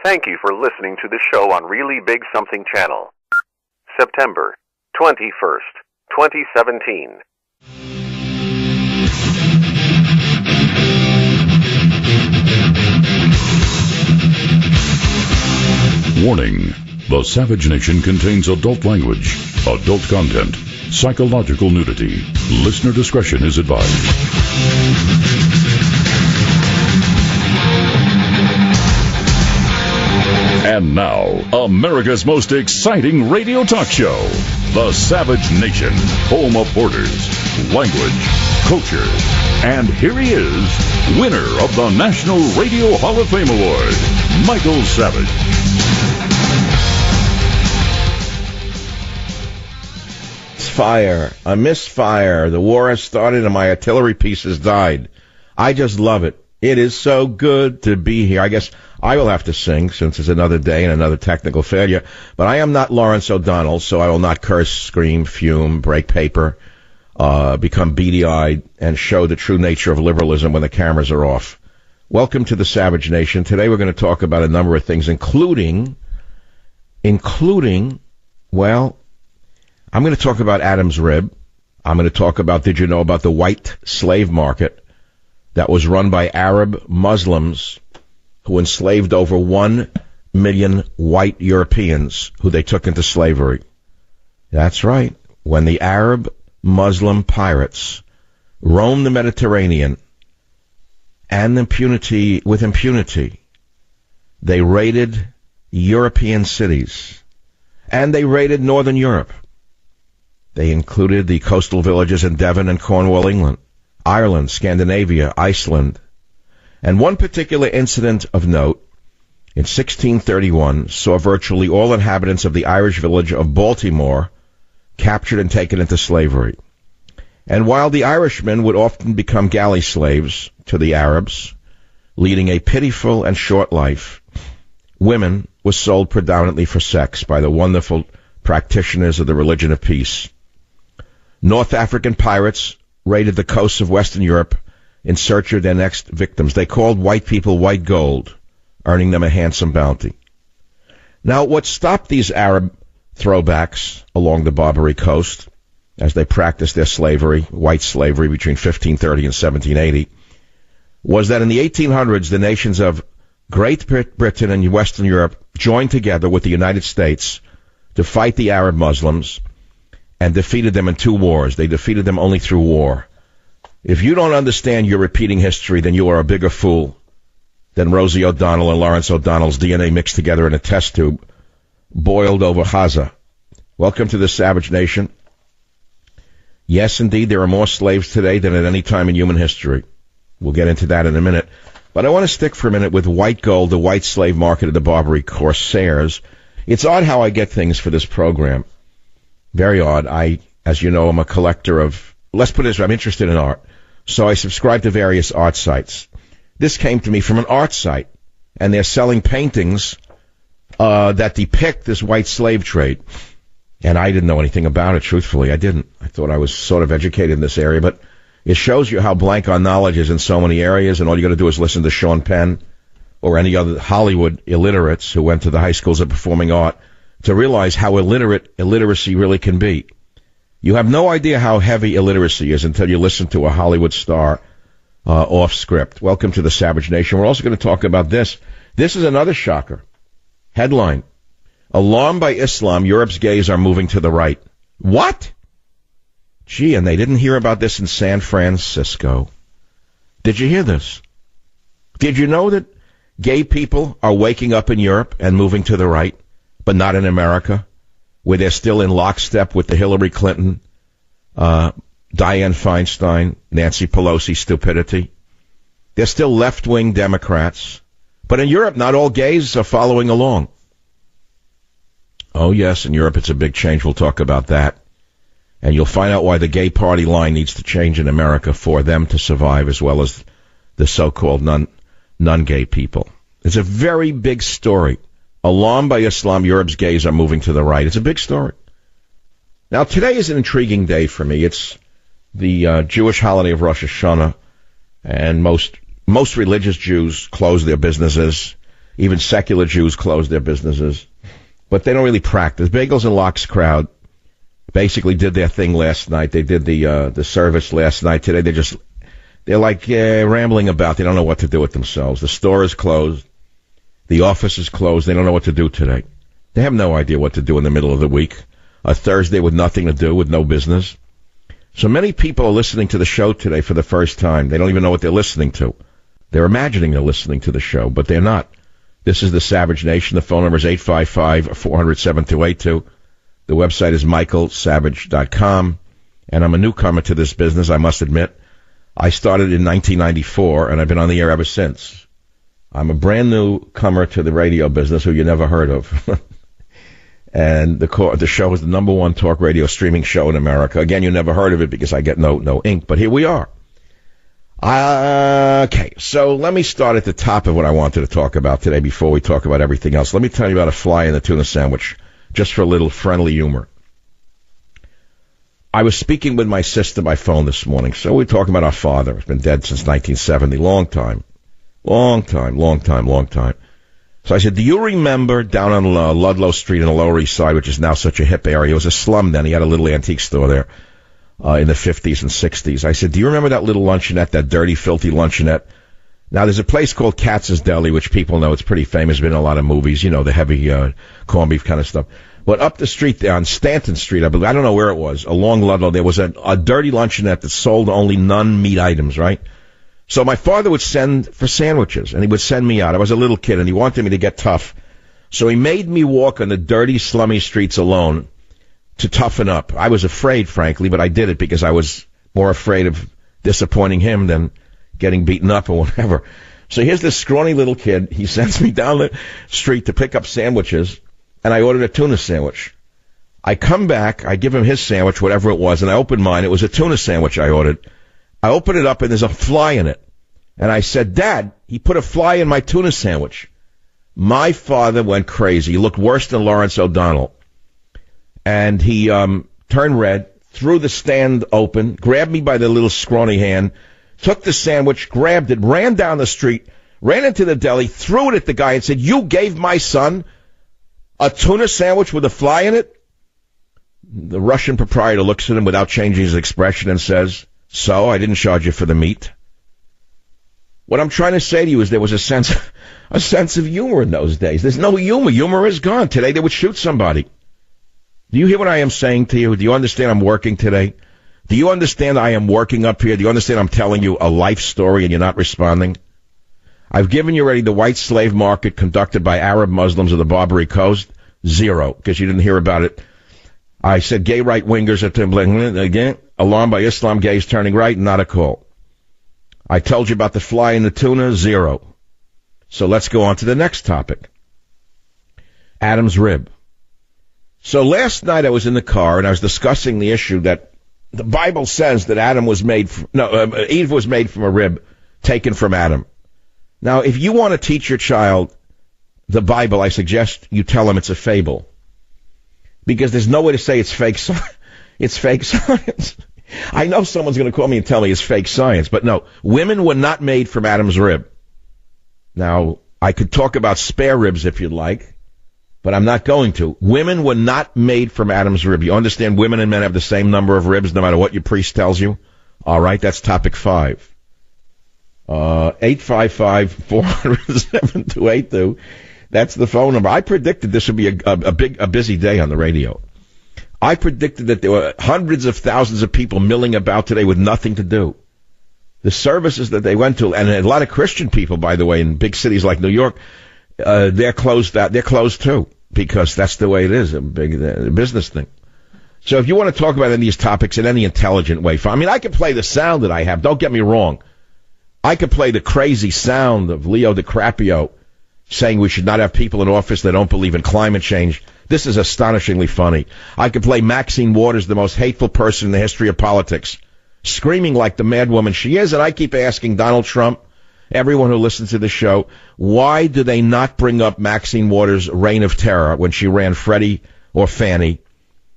Thank you for listening to the show on Really Big Something channel. September 21st, 2017. Warning. The Savage Nation contains adult language, adult content, psychological nudity. Listener discretion is advised. And now, America's most exciting radio talk show, The Savage Nation, home of borders, language, culture. And here he is, winner of the National Radio Hall of Fame Award, Michael Savage. Fire, a misfire. The war has started and my artillery pieces died. I just love it. It is so good to be here. I guess I will have to sing since it's another day and another technical failure. But I am not Lawrence O'Donnell, so I will not curse, scream, fume, break paper, become beady-eyed, and show the true nature of liberalism when the cameras are off. Welcome to the Savage Nation. Today we're going to talk about a number of things, including, well, I'm going to talk about Adam's rib. I'm going to talk about, did you know about the white slave market that was run by Arab Muslims who enslaved over 1 million white Europeans who they took into slavery. That's right. When the Arab Muslim pirates roamed the Mediterranean and with impunity, they raided European cities and they raided Northern Europe. They included the coastal villages in Devon and Cornwall, England, Ireland, Scandinavia, Iceland. And one particular incident of note in 1631 saw virtually all inhabitants of the Irish village of Baltimore captured and taken into slavery. And while the Irishmen would often become galley slaves to the Arabs, leading a pitiful and short life, women were sold predominantly for sex by the wonderful practitioners of the religion of peace. North African pirates raided the coasts of Western Europe in search of their next victims. They called white people white gold, earning them a handsome bounty. Now, what stopped these Arab throwbacks along the Barbary coast as they practiced their slavery, white slavery, between 1530 and 1780, was that in the 1800s, the nations of Great Britain and Western Europe joined together with the United States to fight the Arab Muslims and defeated them in 2 wars. They defeated them only through war. If you don't understand you're repeating history, then you are a bigger fool than Rosie O'Donnell and Lawrence O'Donnell's DNA mixed together in a test tube, boiled over Haza. Welcome to the Savage Nation. Yes, indeed, there are more slaves today than at any time in human history. We'll get into that in a minute. But I want to stick for a minute with white gold, the white slave market of the Barbary corsairs. It's odd how I get things for this program. Very odd. As you know, I'm a collector of, let's put it this way, I'm interested in art. So I subscribe to various art sites. This came to me from an art site, and they're selling paintings that depict this white slave trade. And I didn't know anything about it, truthfully. I didn't. I thought I was sort of educated in this area, but it shows you how blank our knowledge is in so many areas, and all you got to do is listen to Sean Penn or any other Hollywood illiterates who went to the high schools of performing art to realize how illiteracy really can be. You have no idea how heavy illiteracy is until you listen to a Hollywood star off script. Welcome to the Savage Nation. We're also going to talk about this. This is another shocker. Headline: Alarmed by Islam, Europe's gays are moving to the right. What? Gee, and they didn't hear about this in San Francisco. Did you hear this? Did you know that gay people are waking up in Europe and moving to the right, but not in America, where they're still in lockstep with the Hillary Clinton, Dianne Feinstein, Nancy Pelosi stupidity? They're still left-wing Democrats. But in Europe, not all gays are following along. Oh, yes, in Europe it's a big change. We'll talk about that. And you'll find out why the gay party line needs to change in America for them to survive, as well as the so-called non-gay people. It's a very big story. Alarmed by Islam, Europe's gays are moving to the right. It's a big story. Now, today is an intriguing day for me. It's the Jewish holiday of Rosh Hashanah, and most religious Jews close their businesses Even secular Jews closed their businesses. But they don't really practice. Bagels and Lox crowd basically did their thing last night. They did the service last night. Today they're like rambling about. They don't know what to do with themselves. The store is closed. The office is closed. They don't know what to do today. They have no idea what to do in the middle of the week. A Thursday with nothing to do, with no business. So many people are listening to the show today for the first time. They don't even know what they're listening to. They're imagining they're listening to the show, but they're not. This is the Savage Nation. The phone number is 855-400-7282. The website is michaelsavage.com. And I'm a newcomer to this business, I must admit. I started in 1994, and I've been on the air ever since. I'm a brand newcomer to the radio business who you never heard of. And the show is the number one talk radio streaming show in America. Again, you never heard of it because I get no ink, but here we are. Okay, so let me start at the top of what I wanted to talk about today before we talk about everything else. Let me tell you about a fly in the tuna sandwich, just for a little friendly humor. I was speaking with my sister by phone this morning, so we're talking about our father. He's been dead since 1970, long time. So I said, do you remember down on Ludlow Street in the Lower East Side, which is now such a hip area? It was a slum then. He had a little antique store there in the 50s and 60s. I said, do you remember that little luncheonette, that dirty, filthy luncheonette? Now, there's a place called Katz's Deli, which people know. It's pretty famous. Been in a lot of movies, you know, the heavy corned beef kind of stuff. But up the street there on Stanton Street, I believe, I don't know where it was, along Ludlow, there was a dirty luncheonette that sold only non-meat items, right? So my father would send for sandwiches, and he would send me out. I was a little kid, and he wanted me to get tough. So he made me walk on the dirty, slummy streets alone to toughen up. I was afraid, frankly, but I did it because I was more afraid of disappointing him than getting beaten up or whatever. So here's this scrawny little kid. He sends me down the street to pick up sandwiches, and I ordered a tuna sandwich. I come back, I give him his sandwich, whatever it was, and I open mine. It was a tuna sandwich I ordered. I open it up, and there's a fly in it. And I said, Dad, he put a fly in my tuna sandwich. My father went crazy. He looked worse than Lawrence O'Donnell. And he turned red, threw the stand open, grabbed me by the little scrawny hand, took the sandwich, grabbed it, ran down the street, ran into the deli, threw it at the guy, and said, you gave my son a tuna sandwich with a fly in it? The Russian proprietor looks at him without changing his expression and says, so, I didn't charge you for the meat. What I'm trying to say to you is there was a sense of humor in those days. There's no humor. Humor is gone. Today they would shoot somebody. Do you hear what I am saying to you? Do you understand I'm working today? Do you understand I am working up here? Do you understand I'm telling you a life story and you're not responding? I've given you already the white slave market conducted by Arab Muslims of the Barbary Coast. 0, because you didn't hear about it. I said gay right-wingers are again, alarmed by Islam gays turning right, not a call. I told you about the fly in the tuna, 0. So let's go on to the next topic. Adam's rib. So last night I was in the car and I was discussing the issue that the Bible says that Eve was made from a rib taken from Adam. Now, if you want to teach your child the Bible, I suggest you tell him it's a fable. Because there's no way to say it's fake science. I know someone's going to call me and tell me it's fake science, but no, women were not made from Adam's rib. Now, I could talk about spare ribs if you'd like, but I'm not going to. Women were not made from Adam's rib. You understand women and men have the same number of ribs no matter what your priest tells you? All right, that's topic 5. 855-400-7282. That's the phone number. I predicted this would be a busy day on the radio. I predicted that there were hundreds of thousands of people milling about today with nothing to do. The services that they went to, and a lot of Christian people, by the way, in big cities like New York, they're closed too, because that's the way it is, a big business thing. So if you want to talk about any of these topics in any intelligent way, I mean, I can play the sound that I have. Don't get me wrong. I could play the crazy sound of Leo DiCaprio saying we should not have people in office that don't believe in climate change. This is astonishingly funny. I could play Maxine Waters, the most hateful person in the history of politics, screaming like the mad woman she is. And I keep asking Donald Trump, everyone who listens to the show, why do they not bring up Maxine Waters' reign of terror when she ran Freddie or Fannie?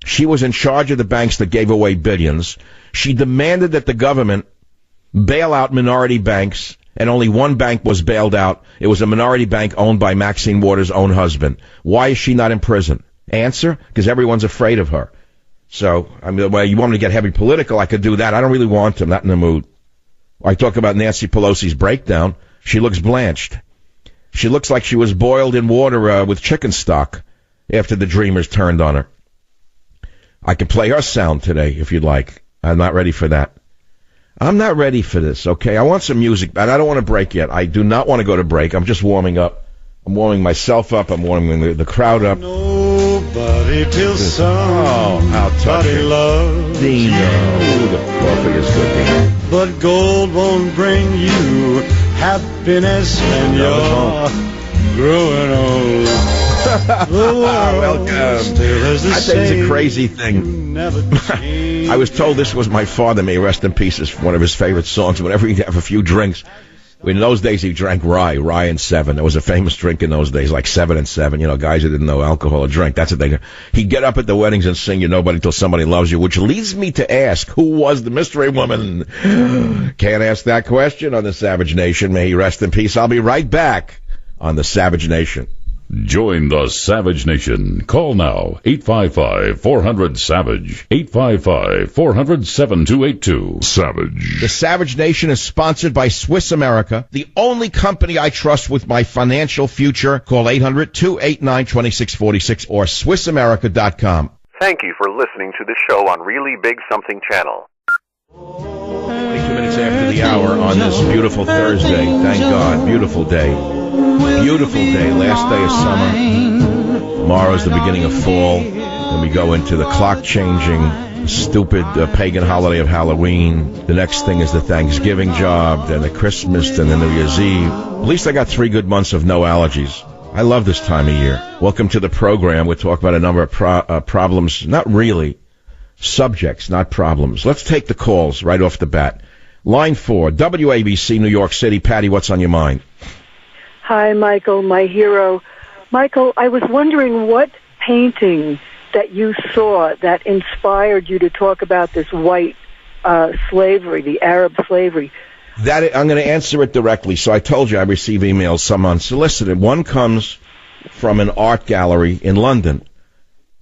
She was in charge of the banks that gave away billions. She demanded that the government bail out minority banks and only one bank was bailed out. It was a minority bank owned by Maxine Waters' own husband. Why is she not in prison? Answer, because everyone's afraid of her. So, I mean, well, you want me to get heavy political, I could do that. I don't really want to. I'm not in the mood. I talk about Nancy Pelosi's breakdown. She looks blanched. She looks like she was boiled in water with chicken stock after the Dreamers turned on her. I can play her sound today if you'd like. I'm not ready for that. I'm not ready for this, okay? I want some music, but I don't want to break yet. I do not want to go to break. I'm just warming up. I'm warming myself up. I'm warming the crowd up. Nobody till how touching. loves Dino. Ooh, the coffee is good, Dino. But gold won't bring you happiness when you're growing old. The world Welcome. still is the I think it's a same. crazy thing. Never change. I was told this was my father, may he rest in peace, is one of his favorite songs. Whenever he'd have a few drinks, in those days he drank rye and 7. It was a famous drink in those days, like 7 and 7. You know, guys who didn't know alcohol or drink. That's what they did. He'd get up at the weddings and sing "You Nobody Till Somebody Loves You," which leads me to ask, who was the mystery woman? Can't ask that question on the Savage Nation. May he rest in peace. I'll be right back on the Savage Nation. Join the Savage Nation. Call now, 855-400-SAVAGE, 855-400-7282. Savage. The Savage Nation is sponsored by Swiss America, the only company I trust with my financial future. Call 800-289-2646 or SwissAmerica.com. Thank you for listening to the show on Really Big Something channel. 22 minutes after the hour on this beautiful Thursday. Thank God. Beautiful day. Beautiful day. Last day of summer. Tomorrow's the beginning of fall. Then we go into the clock-changing, stupid pagan holiday of Halloween. The next thing is the Thanksgiving job, then the Christmas, then the New Year's Eve. At least I got 3 good months of no allergies. I love this time of year. Welcome to the program. We'll talk about a number of problems. Not really. Subjects, not problems. Let's take the calls right off the bat. Line 4, WABC, New York City. Patty, what's on your mind? Hi, Michael, my hero. Michael, I was wondering what painting that you saw that inspired you to talk about this white slavery, the Arab slavery. I'm going to answer it directly. So I told you I receive emails, some unsolicited. One comes from an art gallery in London.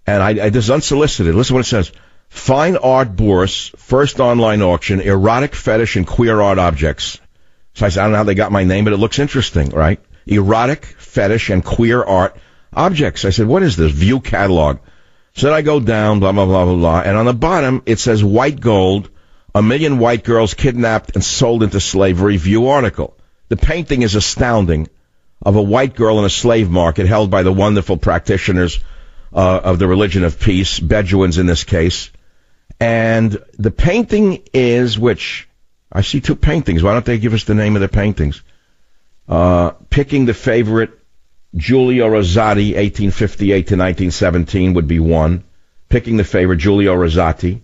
And this is unsolicited. Listen to what it says. Fine Art Bourse, first online auction, erotic fetish and queer art objects. So I said, I don't know how they got my name, but it looks interesting, right? Erotic fetish and queer art objects. I said, what is this? View catalog. So then I go down, blah, blah, blah, blah, blah. And on the bottom, it says white gold, 1 million white girls kidnapped and sold into slavery. View article. The painting is astounding of a white girl in a slave market held by the wonderful practitioners of the religion of peace, Bedouins in this case. And the painting is, which, I see 2 paintings. Why don't they give us the name of the paintings? Picking the favorite, Giulio Rosati, 1858 to 1917 would be one. Picking the favorite, Giulio Rosati.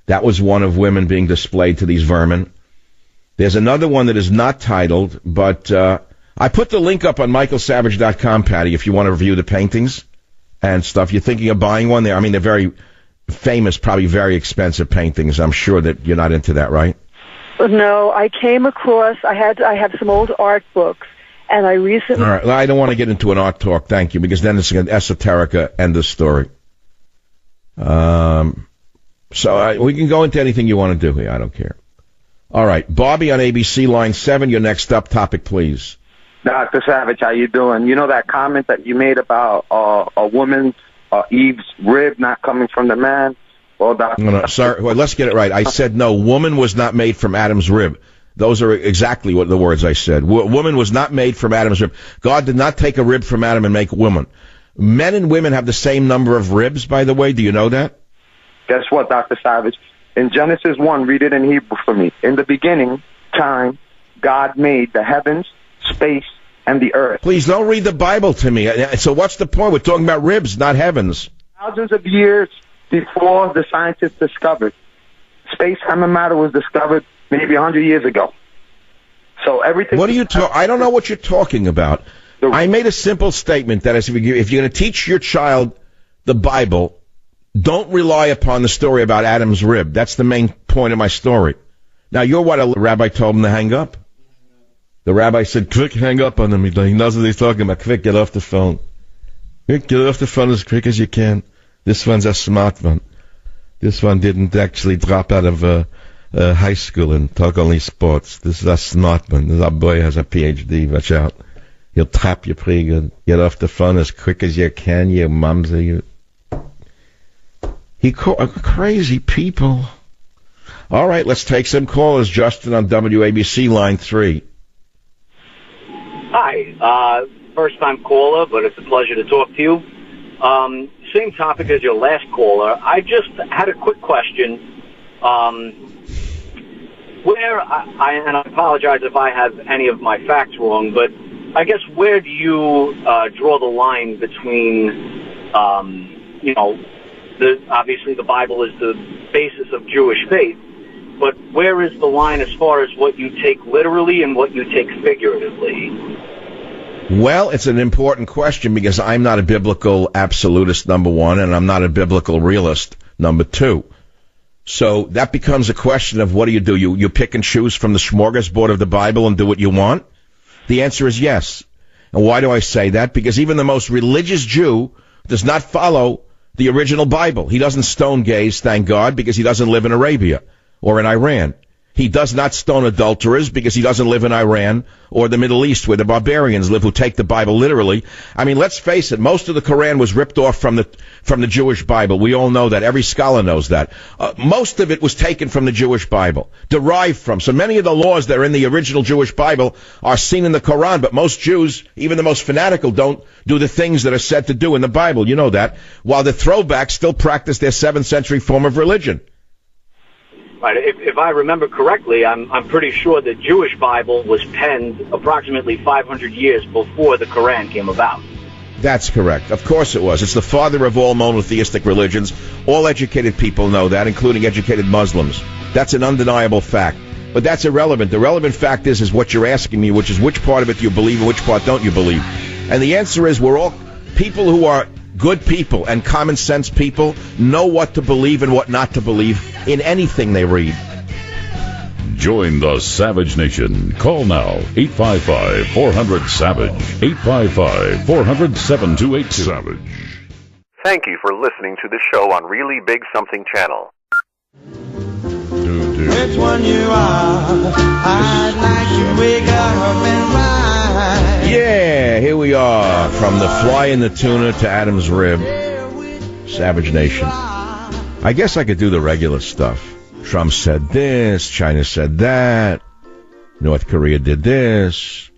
That was one of women being displayed to these vermin. There's another one that is not titled, but I put the link up on michaelsavage.com, Patty, if you want to review the paintings and stuff. You're thinking of buying one there? I mean, they're very famous, probably very expensive paintings. I'm sure that you're not into that, right? No, I came across, I have some old art books, and I recently... All right, I don't want to get into an art talk, thank you, because then it's an esoterica end of story. So we can go into anything you want to do here, I don't care. All right, Bobby on ABC, line 7, your next up topic, please. Dr. Savage, how you doing? You know that comment that you made about a woman's, Eve's rib not coming from the man? Well, Dr. No, sorry, well, let's get it right. I said no, woman was not made from Adam's rib. Those are exactly what the words I said. Woman was not made from Adam's rib. God did not take a rib from Adam and make a woman. Men and women have the same number of ribs, by the way. Do you know that? Guess what, Dr. Savage? In Genesis 1, read it in Hebrew for me. In the beginning, time, God made the heavens, space, and the earth. Please don't read the Bible to me. So what's the point? We're talking about ribs, not heavens. Thousands of years before the scientists discovered. Space-time and matter was discovered maybe 100 years ago. So everything... What are you talking... I don't know what you're talking about. I made a simple statement that is, if you're going to teach your child the Bible, don't rely upon the story about Adam's rib. That's the main point of my story. Now, you're what a rabbi told him to hang up? The rabbi said, quick, hang up on him. He knows what he's talking about. Quick, get off the phone. Quick, get off the phone as quick as you can. This one's a smart one. This one didn't actually drop out of high school and talk only sports. This is a smart one. This boy has a PhD. Watch out. He'll trap you pretty good. Get off the phone as quick as you can, you mumsy. Crazy people. All right, let's take some callers. Justin on WABC line 3. Hi. First-time caller, but it's a pleasure to talk to you. Same topic as your last caller. I just had a quick question. And I apologize if I have any of my facts wrong, but I guess where do you draw the line between, obviously the Bible is the basis of Jewish faith, but where is the line as far as what you take literally and what you take figuratively? Well, it's an important question because I'm not a biblical absolutist, number one, and I'm not a biblical realist, number two. So that becomes a question of what do? You pick and choose from the smorgasbord of the Bible and do what you want? The answer is yes. And why do I say that? Because even the most religious Jew does not follow the original Bible. He doesn't stone gays, thank God, because he doesn't live in Arabia or in Iran. He does not stone adulterers because he doesn't live in Iran or the Middle East where the barbarians live who take the Bible literally. I mean, let's face it, most of the Quran was ripped off from the Jewish Bible. We all know that. Every scholar knows that. Most of it was taken from the Jewish Bible, derived from. So many of the laws that are in the original Jewish Bible are seen in the Quran, but most Jews, even the most fanatical, don't do the things that are said to do in the Bible. You know that. While the throwbacks still practice their 7th century form of religion. Right. If I remember correctly, I'm pretty sure the Jewish Bible was penned approximately 500 years before the Quran came about. That's correct. Of course it was. It's the father of all monotheistic religions. All educated people know that, including educated Muslims. That's an undeniable fact. But that's irrelevant. The relevant fact is what you're asking me, which is which part of it you believe and which part don't you believe. And the answer is we're all people who are good people and common sense people know what to believe and what not to believe in anything they read. Join the Savage Nation. Call now, 855-400-SAVAGE, 855-400-7282. Savage. Thank you for listening to the show on Really Big Something channel. Which one you are? I'd like to wake up and ride. Yeah, here we are. From the fly in the tuna to Adam's rib. Savage Nation. I guess I could do the regular stuff. Trump said this, China said that, North Korea did this,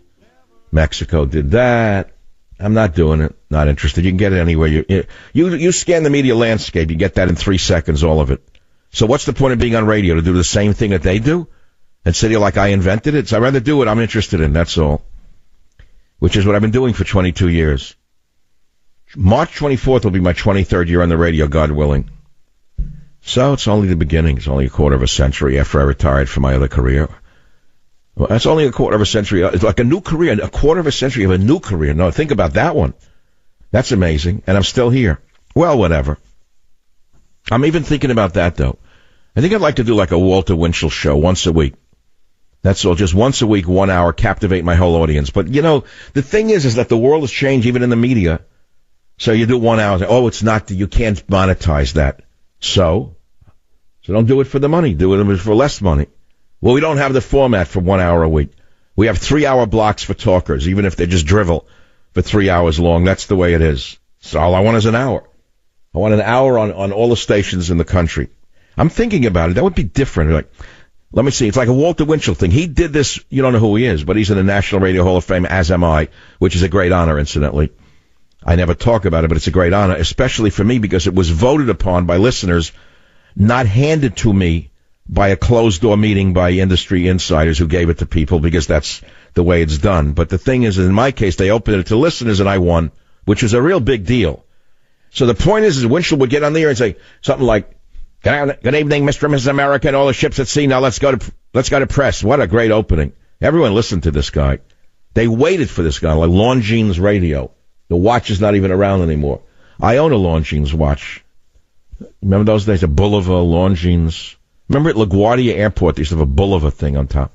Mexico did that. I'm not doing it. Not interested. You can get it anywhere. You scan the media landscape, you get that in 3 seconds, all of it. So what's the point of being on radio? To do the same thing that they do? And sit here like I invented it? So I'd rather do what I'm interested in, that's all. Which is what I've been doing for 22 years. March 24th will be my 23rd year on the radio, God willing. So it's only the beginning. It's only a quarter of a century after I retired from my other career. Well, that's only a quarter of a century. It's like a new career, a quarter of a century of a new career. No, think about that one. That's amazing. And I'm still here. Well, whatever. I'm even thinking about that, though. I think I'd like to do like a Walter Winchell show once a week. That's all. Just once a week, 1 hour, captivate my whole audience. But, the thing is that the world has changed even in the media. So you do 1 hour. Oh, it's not, you can't monetize that. So don't do it for the money. Do it for less money. Well, we don't have the format for 1 hour a week. We have 3 hour blocks for talkers, even if they just drivel for 3 hours long. That's the way it is. So all I want is an hour. I want an hour on all the stations in the country. I'm thinking about it. That would be different. Like, let me see. It's like a Walter Winchell thing. He did this. You don't know who he is, but he's in the National Radio Hall of Fame, as am I, which is a great honor, incidentally. I never talk about it, but it's a great honor, especially for me because it was voted upon by listeners, not handed to me by a closed-door meeting by industry insiders who gave it to people because that's the way it's done. But the thing is, in my case, they opened it to listeners and I won, which was a real big deal. So the point is Winchell would get on the air and say something like, Good evening, Mr. and Mrs. America and all the ships at sea. Now let's go to press. What a great opening. Everyone listened to this guy. They waited for this guy, like Longines Radio. The watch is not even around anymore. I own a Longines watch. Remember those days? A Bulliver, Longines. Remember at LaGuardia Airport, they used to have a Bulliver thing on top.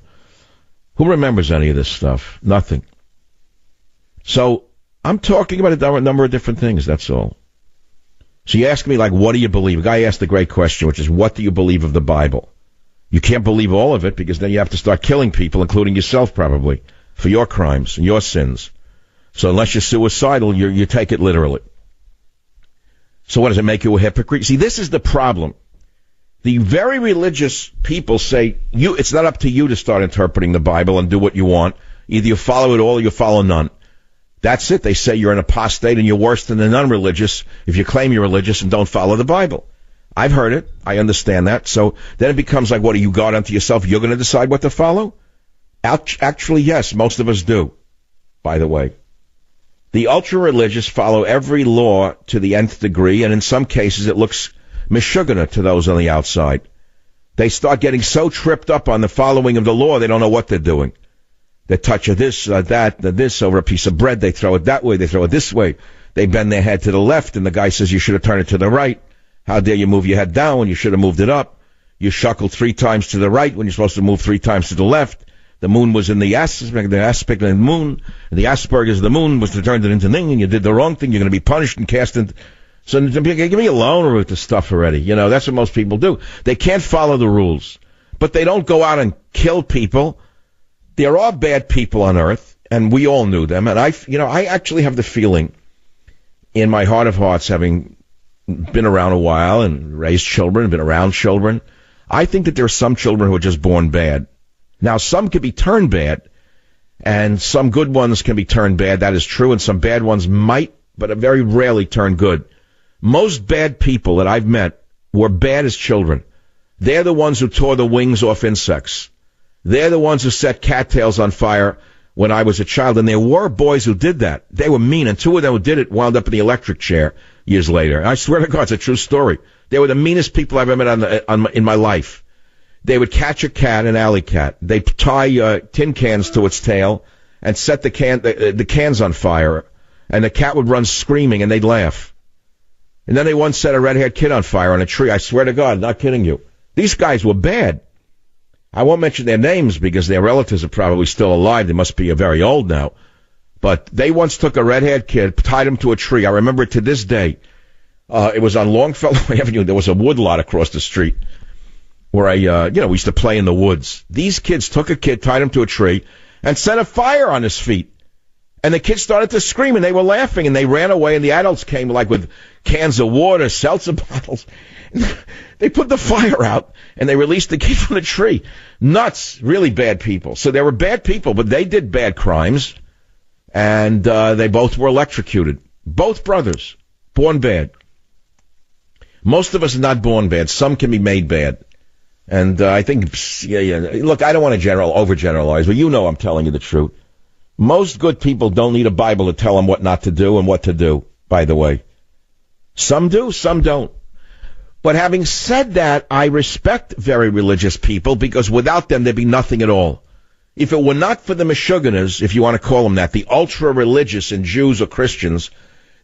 Who remembers any of this stuff? Nothing. So I'm talking about a number of different things, that's all. So you ask me, like, what do you believe? A guy asked the great question, which is, what do you believe of the Bible? You can't believe all of it, because then you have to start killing people, including yourself probably, for your crimes and your sins. So unless you're suicidal, you take it literally. So what, does it make you a hypocrite? See, this is the problem. The very religious people say, it's not up to you to start interpreting the Bible and do what you want. Either you follow it all or you follow none. That's it. They say you're an apostate and you're worse than the non-religious if you claim you're religious and don't follow the Bible. I've heard it. I understand that. So then it becomes like, what, do you God unto yourself? You're going to decide what to follow? Actually, yes, most of us do, by the way. The ultra-religious follow every law to the nth degree, and in some cases it looks meshugana to those on the outside. They start getting so tripped up on the following of the law, they don't know what they're doing. They touch this, this over a piece of bread. They throw it that way. They throw it this way. They bend their head to the left, and the guy says, you should have turned it to the right. How dare you move your head down when you should have moved it up? You shuckled 3 times to the right when you're supposed to move 3 times to the left. The moon was in the aspect of the moon. And the Asperger's of the moon was to turn it into thing, and you did the wrong thing. You're going to be punished and cast into... So give me alone with the stuff already. You know, that's what most people do. They can't follow the rules. But they don't go out and kill people. There are bad people on earth, and we all knew them. And I actually have the feeling in my heart of hearts, having been around a while and raised children, been around children, I think that there are some children who are just born bad. Now, some can be turned bad, and some good ones can be turned bad. That is true, and some bad ones might, but very rarely turn good. Most bad people that I've met were bad as children. They're the ones who tore the wings off insects. They're the ones who set cattails on fire when I was a child, and there were boys who did that. They were mean, and 2 of them who did it wound up in the electric chair years later. I swear to God, it's a true story. They were the meanest people I've ever met in my life. They would catch a cat, an alley cat. They'd tie tin cans to its tail and set the cans on fire, and the cat would run screaming, and they'd laugh. And then they once set a red-haired kid on fire on a tree. I swear to God, not kidding you. These guys were bad. I won't mention their names because their relatives are probably still alive. They must be very old now. But they once took a red-haired kid, tied him to a tree. I remember it to this day. It was on Longfellow Avenue. There was a woodlot across the street where we used to play in the woods. These kids took a kid, tied him to a tree, and set a fire on his feet. And the kids started to scream, and they were laughing, and they ran away, and the adults came like with cans of water, seltzer bottles. They put the fire out, and they released the kid from the tree. Nuts. Really bad people. So they were bad people, but they did bad crimes, and they both were electrocuted. Both brothers. Born bad. Most of us are not born bad. Some can be made bad. And I think, look, I don't want to overgeneralize, but you know I'm telling you the truth. Most good people don't need a Bible to tell them what not to do and what to do, by the way. Some do, some don't. But having said that, I respect very religious people because without them, there'd be nothing at all. If it were not for the Meshuggahs, if you want to call them that, the ultra-religious and Jews or Christians,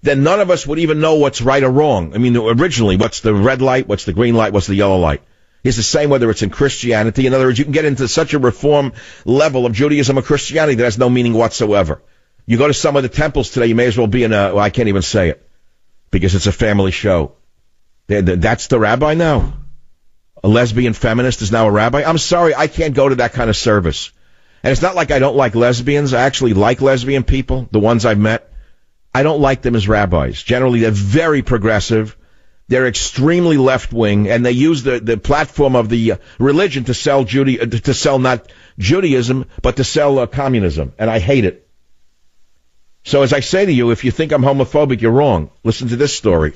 then none of us would even know what's right or wrong. I mean, originally, what's the red light, what's the green light, what's the yellow light? It's the same whether it's in Christianity. In other words, you can get into such a reform level of Judaism or Christianity that has no meaning whatsoever. You go to some of the temples today, you may as well be in I can't even say it because it's a family show. That's the rabbi now. A lesbian feminist is now a rabbi. I'm sorry, I can't go to that kind of service. And it's not like I don't like lesbians. I actually like lesbian people, the ones I've met. I don't like them as rabbis. Generally, they're very progressive. They're extremely left-wing, and they use the platform of the religion to sell not Judaism, but to sell communism, and I hate it. So as I say to you, if you think I'm homophobic, you're wrong. Listen to this story.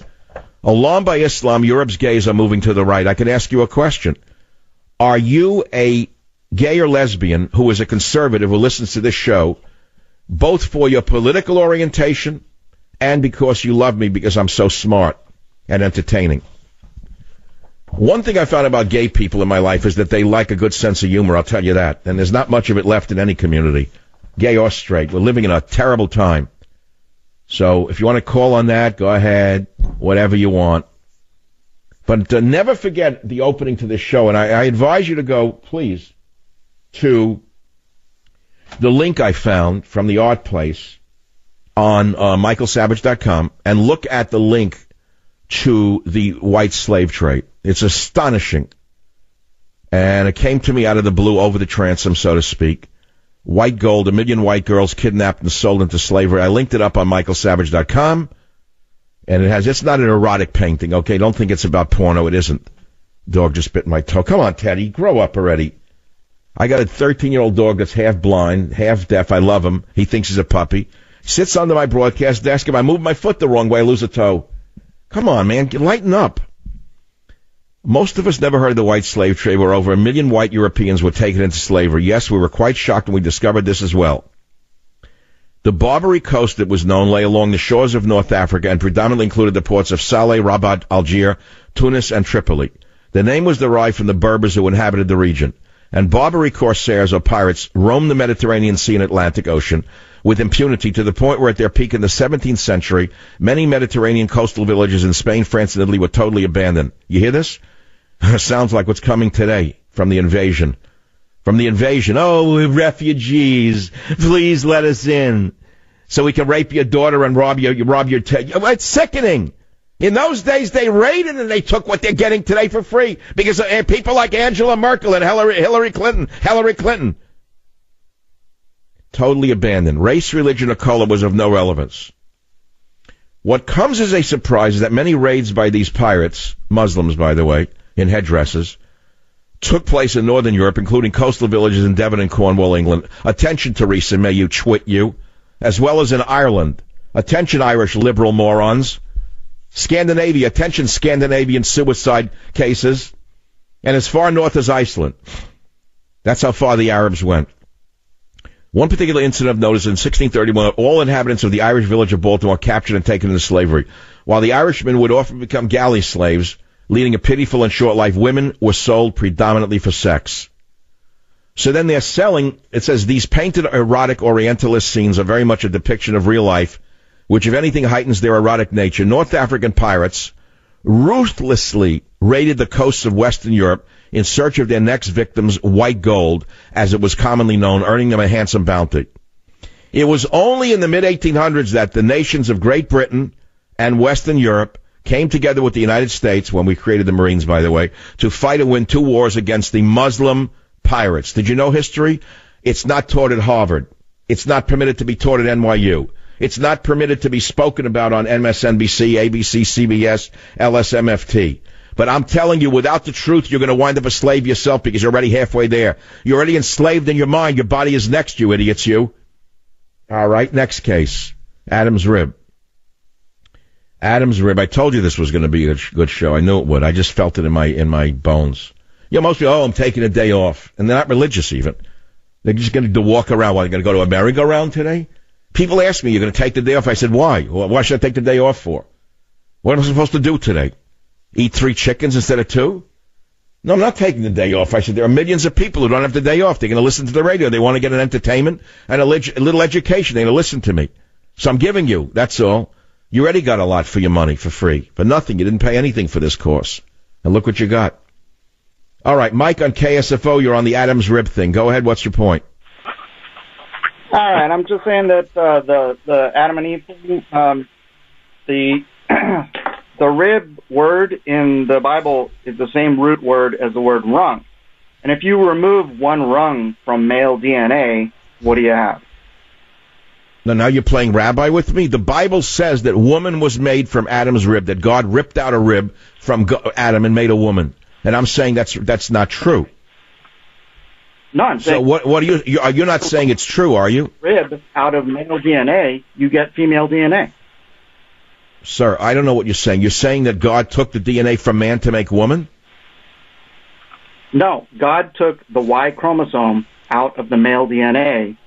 Alarmed by Islam, Europe's gays are moving to the right. I can ask you a question. Are you a gay or lesbian who is a conservative who listens to this show, both for your political orientation and because you love me because I'm so smart and entertaining? One thing I found about gay people in my life is that they like a good sense of humor, I'll tell you that. And there's not much of it left in any community, gay or straight. We're living in a terrible time. So if you want to call on that, go ahead, whatever you want. But never forget the opening to this show. And I advise you to go, please, to the link I found from the art place on michaelsavage.com and look at the link to the white slave trade. It's astonishing. And it came to me out of the blue, over the transom, so to speak. White gold, 1 million white girls kidnapped and sold into slavery. I linked it up on michaelsavage.com. And it's not an erotic painting, okay? Don't think it's about porno. It isn't. Dog just bit my toe. Come on, Teddy. Grow up already. I got a 13-year-old dog that's half blind, half deaf. I love him. He thinks he's a puppy. Sits under my broadcast desk. If I move my foot the wrong way, I lose a toe. Come on, man. Lighten up. Most of us never heard of the white slave trade, where over 1 million white Europeans were taken into slavery. Yes, we were quite shocked when we discovered this as well. The Barbary coast, it was known, lay along the shores of North Africa and predominantly included the ports of Saleh, Rabat, Algiers, Tunis, and Tripoli. The name was derived from the Berbers who inhabited the region. And Barbary corsairs or pirates roamed the Mediterranean Sea and Atlantic Ocean with impunity, to the point where at their peak in the 17th century, many Mediterranean coastal villages in Spain, France, and Italy were totally abandoned. You hear this? Sounds like what's coming today from the invasion. From the invasion. Oh, we're refugees. Please let us in so we can rape your daughter and rob your it's sickening. In those days, they raided and they took what they're getting today for free because people like Angela Merkel and Hillary Clinton. Totally abandoned. Race, religion, or color was of no relevance. What comes as a surprise is that many raids by these pirates, Muslims, by the way, in headdresses, took place in Northern Europe, including coastal villages in Devon and Cornwall, England. Attention, Theresa May, you twit you. As well as in Ireland. Attention, Irish liberal morons. Scandinavia, attention, Scandinavian suicide cases. And as far north as Iceland. That's how far the Arabs went. One particular incident of notice in 1631, all inhabitants of the Irish village of Baltimore captured and taken into slavery. While the Irishmen would often become galley slaves, leading a pitiful and short life, women were sold predominantly for sex. So then they're selling, it says, these painted erotic Orientalist scenes are very much a depiction of real life, which if anything heightens their erotic nature. North African pirates ruthlessly raided the coasts of Western Europe in search of their next victims, white gold, as it was commonly known, earning them a handsome bounty. It was only in the mid-1800s that the nations of Great Britain and Western Europe came together with the United States, when we created the Marines, by the way, to fight and win 2 wars against the Muslim pirates. Did you know history? It's not taught at Harvard. It's not permitted to be taught at NYU. It's not permitted to be spoken about on MSNBC, ABC, CBS, LSMFT. But I'm telling you, without the truth, you're going to wind up a slave yourself because you're already halfway there. You're already enslaved in your mind. Your body is next, you idiots, you. All right, next case. Adam's rib. Adam's rib. I told you this was going to be a good show. I knew it would. I just felt it in my bones. You know, most people, I'm taking a day off. And they're not religious even. They're just going to walk around. What, they're going to go to a merry-go-round today? People ask me, you're going to take the day off? I said, why? Why should I take the day off for? What am I supposed to do today? Eat 3 chickens instead of 2? No, I'm not taking the day off. I said, there are millions of people who don't have the day off. They're going to listen to the radio. They want to get an entertainment and a little education. They're going to listen to me. So I'm giving you. That's all. You already got a lot for your money for free. For nothing. You didn't pay anything for this course. And look what you got. All right, Mike on KSFO, you're on the Adam's rib thing. Go ahead. What's your point? All right, I'm just saying that the Adam and Eve, the rib word in the Bible is the same root word as the word rung. And if you remove one rung from male DNA, what do you have? Now you're playing rabbi with me? The Bible says that woman was made from Adam's rib, that God ripped out a rib from Adam and made a woman. And I'm saying that's not true. No, I'm saying... So what are you're not saying it's true, are you? Rib out of male DNA, you get female DNA. Sir, I don't know what you're saying. You're saying that God took the DNA from man to make woman? No, God took the Y chromosome out of the male DNA,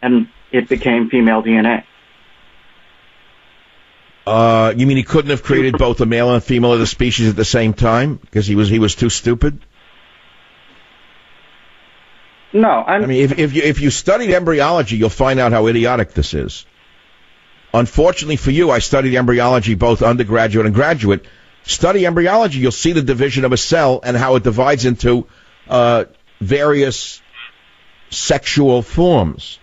and it became female DNA. You mean he couldn't have created both a male and a female of the species at the same time because he was too stupid? No, I mean, if you studied embryology, you'll find out how idiotic this is. Unfortunately for you, I studied embryology, both undergraduate and graduate. Study embryology, you'll see the division of a cell and how it divides into various sexual forms.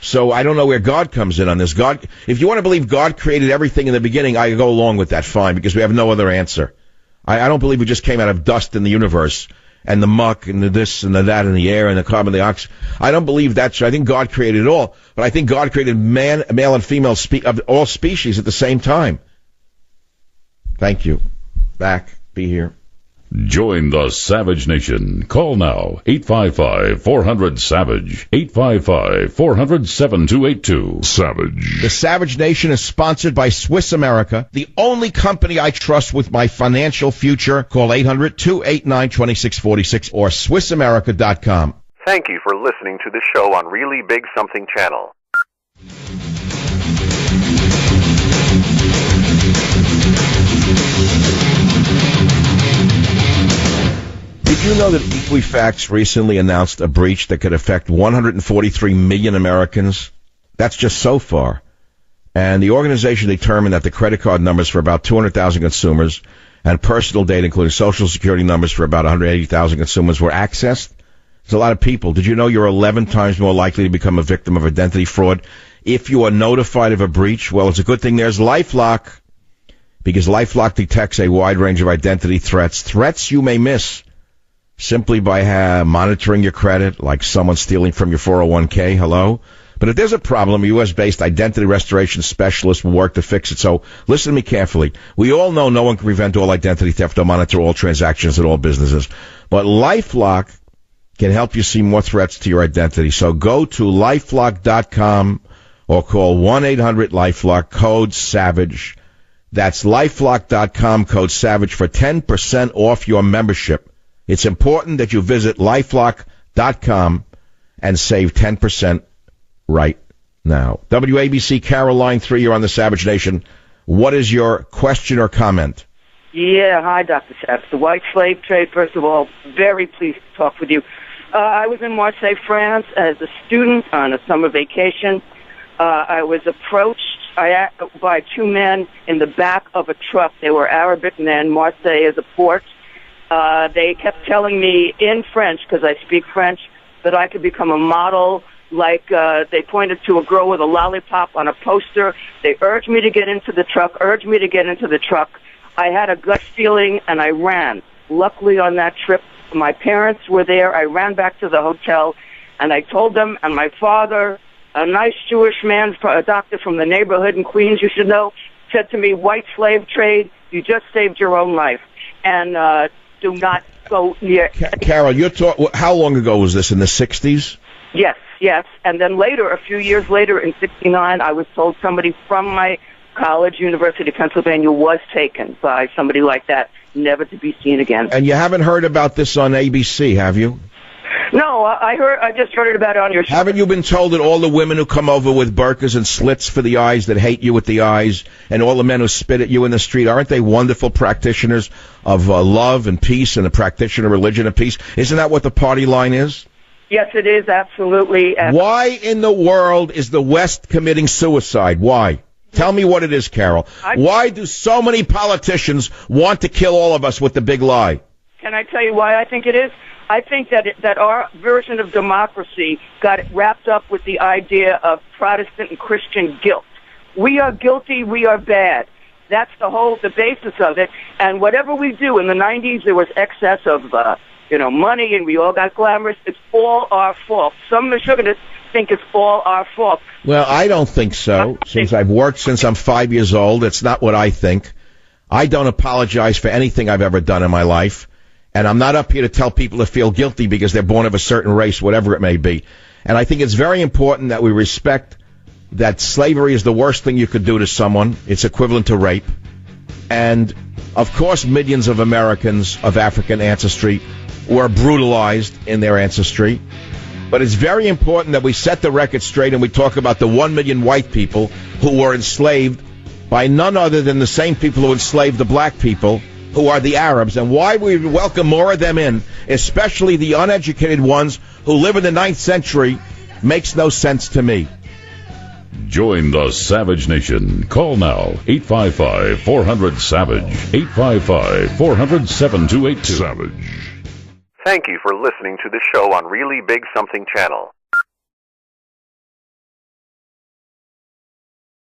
So I don't know where God comes in on this. God, if you want to believe God created everything in the beginning, I go along with that, fine, because we have no other answer. I don't believe we just came out of dust in the universe and the muck and the this and the that and the air and the carbon dioxide. I don't believe that's true. I think God created it all, but I think God created male and female of all species at the same time. Thank you. Back. Be here. Join the Savage Nation. Call now, 855-400-SAVAGE, 855-400-7282. Savage. The Savage Nation is sponsored by Swiss America, the only company I trust with my financial future. Call 800-289-2646 or SwissAmerica.com. Thank you for listening to the show on Really Big Something channel. Did you know that Equifax recently announced a breach that could affect 143 million Americans? That's just so far. And the organization determined that the credit card numbers for about 200,000 consumers and personal data, including Social Security numbers for about 180,000 consumers, were accessed. It's a lot of people. Did you know you're 11 times more likely to become a victim of identity fraud if you are notified of a breach? Well, it's a good thing there's LifeLock, because LifeLock detects a wide range of identity threats you may miss simply by monitoring your credit, like someone stealing from your 401k. Hello? But if there's a problem, a U.S.-based identity restoration specialist will work to fix it. So listen to me carefully. We all know no one can prevent all identity theft or monitor all transactions at all businesses. But LifeLock can help you see more threats to your identity. So go to LifeLock.com or call 1-800-LifeLock, code SAVAGE. That's LifeLock.com, code SAVAGE, for 10% off your membership. It's important that you visit LifeLock.com and save 10% right now. WABC, Carol, line 3, you're on the Savage Nation. What is your question or comment? Yeah, hi, Dr. Savage. The white slave trade, first of all, very pleased to talk with you. I was in Marseille, France, as a student on a summer vacation. I was approached by two men in the back of a truck. They were Arabic men. Marseille is a port. They kept telling me in French, because I speak French, that I could become a model. Like they pointed to a girl with a lollipop on a poster. They urged me to get into the truck, I had a gut feeling, and I ran. Luckily, on that trip, my parents were there. I ran back to the hotel, and I told them, and my father, a nice Jewish man, a doctor from the neighborhood in Queens, you should know, said to me, white slave trade, you just saved your own life. And do not go near... Carol, how long ago was this, in the 60s? Yes. And then later, a few years later, in 69, I was told somebody from my college, University of Pennsylvania, was taken by somebody like that, never to be seen again. And you haven't heard about this on ABC, have you? No, I just heard about it on your show. Haven't you been told that all the women who come over with burqas and slits for the eyes, that hate you with the eyes, and all the men who spit at you in the street, aren't they wonderful practitioners of love and peace and a practitioner of religion and peace? Isn't that what the party line is? Yes, it is, absolutely. Why in the world is the West committing suicide? Why? Tell me what it is, Carol. Why do so many politicians want to kill all of us with the big lie? Can I tell you why I think it is? I think that our version of democracy got wrapped up with the idea of Protestant and Christian guilt. We are guilty, we are bad. That's the basis of it. And whatever we do, in the 90s there was excess of money, and we all got glamorous. It's all our fault. Some are going to think it's all our fault. Well, I don't think so. Since I've worked since I'm 5 years old, it's not what I think. I don't apologize for anything I've ever done in my life. And I'm not up here to tell people to feel guilty because they're born of a certain race, whatever it may be. And I think it's very important that we respect that slavery is the worst thing you could do to someone. It's equivalent to rape. And, of course, millions of Americans of African ancestry were brutalized in their ancestry. But it's very important that we set the record straight and we talk about the 1 million white people who were enslaved by none other than the same people who enslaved the black people, who are the Arabs, and why we welcome more of them in, especially the uneducated ones who live in the 9th century, makes no sense to me. Join the Savage Nation. Call now, 855-400-SAVAGE, 855-400-7282. Savage. Thank you for listening to the show on Really Big Something channel.